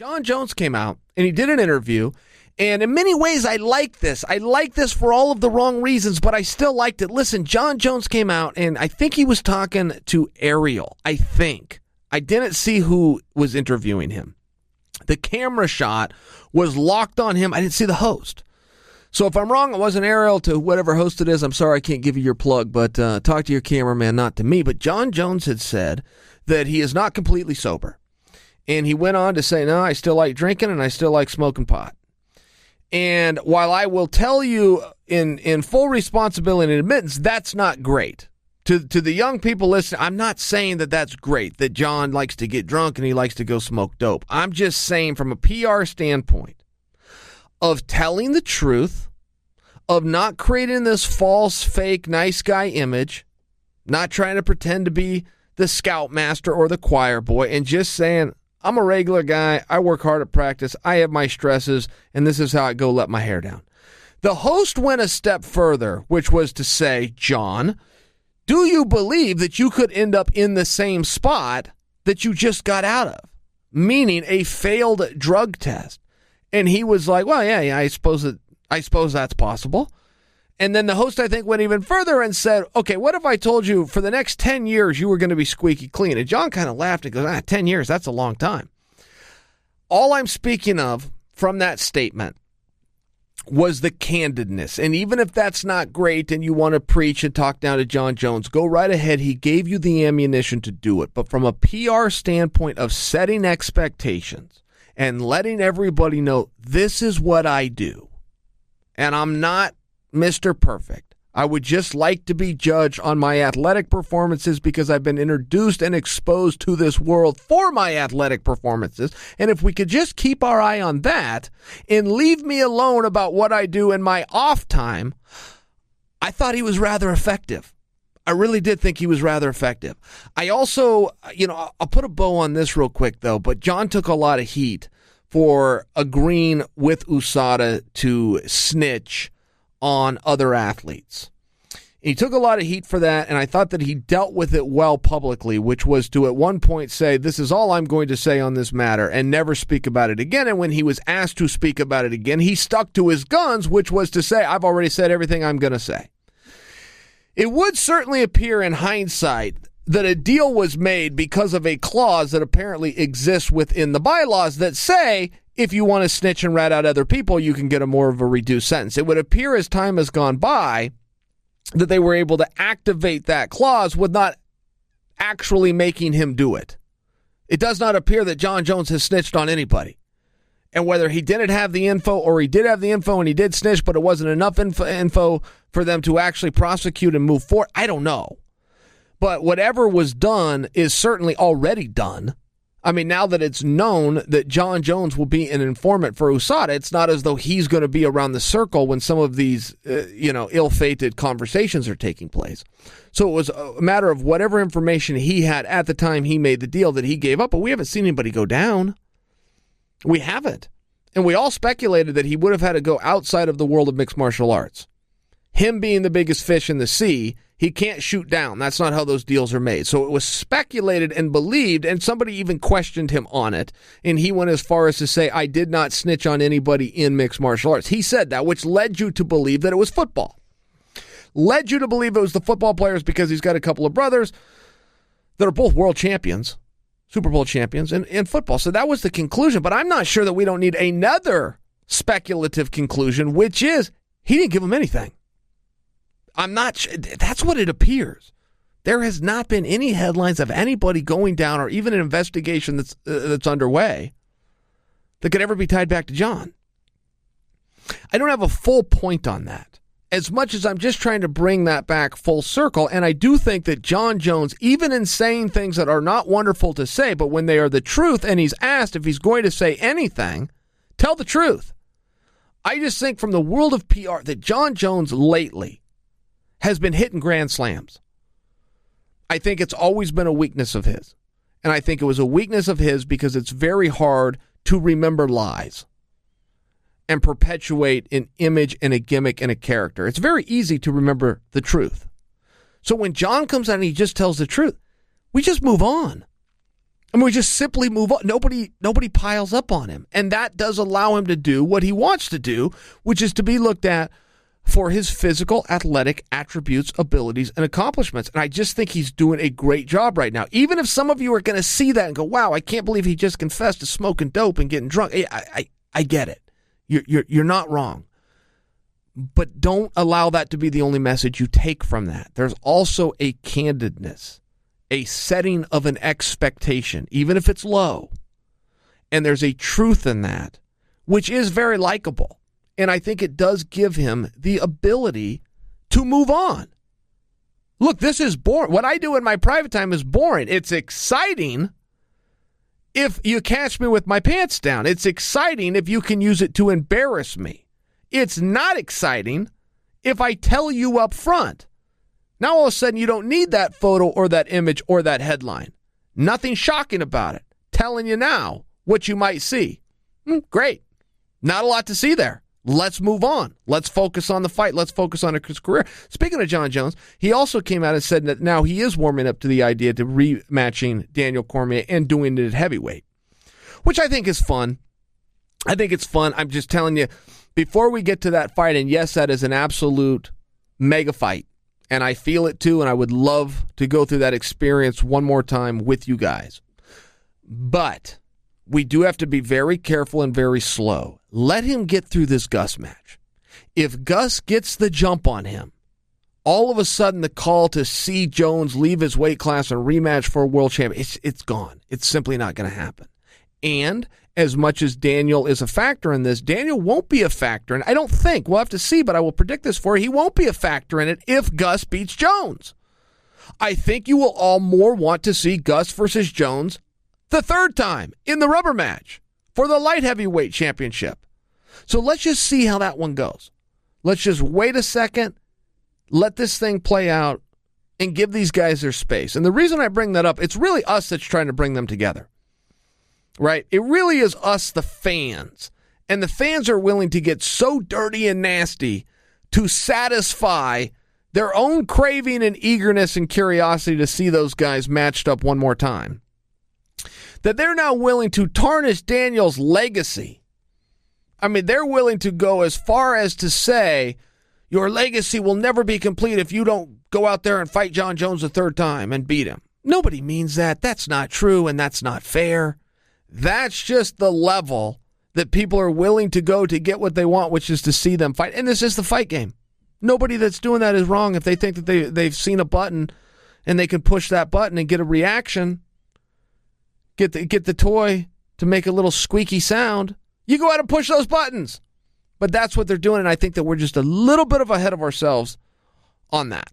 Jon Jones came out and he did an interview. And in many ways, I like this. I like this for all of the wrong reasons, but I still liked it. Listen, Jon Jones came out, and I think he was talking to Ariel. I think. I didn't see who was interviewing him. The camera shot was locked on him. I didn't see the host. So if I'm wrong, it wasn't Ariel to whatever host it is. I'm sorry I can't give you your plug, but talk to your cameraman, not to me. But Jon Jones had said that he is not completely sober. And he went on to say, no, I still like drinking and I still like smoking pot. And while I will tell you in full responsibility and admittance, that's not great. To the young people listening, I'm not saying that that's great, that Jon likes to get drunk and he likes to go smoke dope. I'm just saying from a PR standpoint of telling the truth, of not creating this false, fake, nice guy image, not trying to pretend to be the scoutmaster or the choir boy, and just saying, I'm a regular guy, I work hard at practice, I have my stresses, and this is how I go let my hair down. The host went a step further, which was to say, Jon, do you believe that you could end up in the same spot that you just got out of? Meaning a failed drug test. And he was like, well, yeah, I suppose that's possible. And then the host, I think, went even further and said, okay, what if I told you for the next 10 years you were going to be squeaky clean? And Jon kind of laughed and goes, 10 years, that's a long time. All I'm speaking of from that statement was the candidness. And even if that's not great and you want to preach and talk down to Jon Jones, go right ahead. He gave you the ammunition to do it. But from a PR standpoint of setting expectations and letting everybody know this is what I do, and I'm not Mr. Perfect. I would just like to be judged on my athletic performances because I've been introduced and exposed to this world for my athletic performances. And if we could just keep our eye on that and leave me alone about what I do in my off time, I thought he was rather effective. I really did think he was rather effective. I also, I'll put a bow on this real quick, though, but Jon took a lot of heat for agreeing with USADA to snitch on other athletes. He took a lot of heat for that, and I thought that he dealt with it well publicly, which was to at one point say, this is all I'm going to say on this matter, and never speak about it again. And when he was asked to speak about it again, he stuck to his guns, which was to say, I've already said everything I'm going to say. It would certainly appear in hindsight that a deal was made because of a clause that apparently exists within the bylaws that say, if you want to snitch and rat out other people, you can get a more of a reduced sentence. It would appear as time has gone by that they were able to activate that clause with not actually making him do it. It does not appear that Jon Jones has snitched on anybody. And whether he didn't have the info or he did have the info and he did snitch, but it wasn't enough info for them to actually prosecute and move forward, I don't know. But whatever was done is certainly already done. I mean, now that it's known that Jon Jones will be an informant for USADA, it's not as though he's going to be around the circle when some of these, ill-fated conversations are taking place. So it was a matter of whatever information he had at the time he made the deal that he gave up, but we haven't seen anybody go down. We haven't. And we all speculated that he would have had to go outside of the world of mixed martial arts. Him being the biggest fish in the sea, he can't shoot down. That's not how those deals are made. So it was speculated and believed, and somebody even questioned him on it, and he went as far as to say, I did not snitch on anybody in mixed martial arts. He said that, which led you to believe that it was football. Led you to believe it was the football players because he's got a couple of brothers that are both world champions, Super Bowl champions in football. So that was the conclusion, but I'm not sure that we don't need another speculative conclusion, which is he didn't give him anything. I'm not sure. That's what it appears. There has not been any headlines of anybody going down or even an investigation that's underway that could ever be tied back to Jon. I don't have a full point on that, as much as I'm just trying to bring that back full circle. And I do think that Jon Jones, even in saying things that are not wonderful to say, but when they are the truth and he's asked if he's going to say anything, tell the truth. I just think from the world of PR that Jon Jones lately has been hitting grand slams. I think it's always been a weakness of his. And I think it was a weakness of his because it's very hard to remember lies and perpetuate an image and a gimmick and a character. It's very easy to remember the truth. So when Jon comes out and he just tells the truth, we just move on. I mean, we just simply move on. Nobody piles up on him. And that does allow him to do what he wants to do, which is to be looked at for his physical, athletic attributes, abilities, and accomplishments. And I just think he's doing a great job right now. Even if some of you are going to see that and go, wow, I can't believe he just confessed to smoking dope and getting drunk. I get it. You're not wrong. But don't allow that to be the only message you take from that. There's also a candidness, a setting of an expectation, even if it's low. And there's a truth in that, which is very likable. And I think it does give him the ability to move on. Look, this is boring. What I do in my private time is boring. It's exciting if you catch me with my pants down. It's exciting if you can use it to embarrass me. It's not exciting if I tell you up front. Now all of a sudden you don't need that photo or that image or that headline. Nothing shocking about it. Telling you now what you might see. Great. Not a lot to see there. Let's move on. Let's focus on the fight. Let's focus on his career. Speaking of Jon Jones, he also came out and said that now he is warming up to the idea to rematching Daniel Cormier and doing it at heavyweight, which I think is fun. I think it's fun. I'm just telling you, before we get to that fight, and yes, that is an absolute mega fight, and I feel it too, and I would love to go through that experience one more time with you guys. But we do have to be very careful and very slow. Let him get through this Gus match. If Gus gets the jump on him, all of a sudden the call to see Jones leave his weight class and rematch for a world champion, it's gone. It's simply not going to happen. And as much as Daniel is a factor in this, Daniel won't be a factor. And I don't think, we'll have to see, but I will predict this for you, he won't be a factor in it if Gus beats Jones. I think you will all more want to see Gus versus Jones the third time in the rubber match for the light heavyweight championship. So let's just see how that one goes. Let's just wait a second, let this thing play out, and give these guys their space. And the reason I bring that up, it's really us that's trying to bring them together, right? It really is us, the fans. And the fans are willing to get so dirty and nasty to satisfy their own craving and eagerness and curiosity to see those guys matched up one more time, that they're now willing to tarnish Daniel's legacy. I mean, they're willing to go as far as to say, your legacy will never be complete if you don't go out there and fight Jon Jones a third time and beat him. Nobody means that. That's not true, and that's not fair. That's just the level that people are willing to go to get what they want, which is to see them fight. And this is the fight game. Nobody that's doing that is wrong if they think that they've seen a button and they can push that button and get a reaction. Get the toy to make a little squeaky sound. You go out and push those buttons. But that's what they're doing, and I think that we're just a little bit ahead of ourselves on that.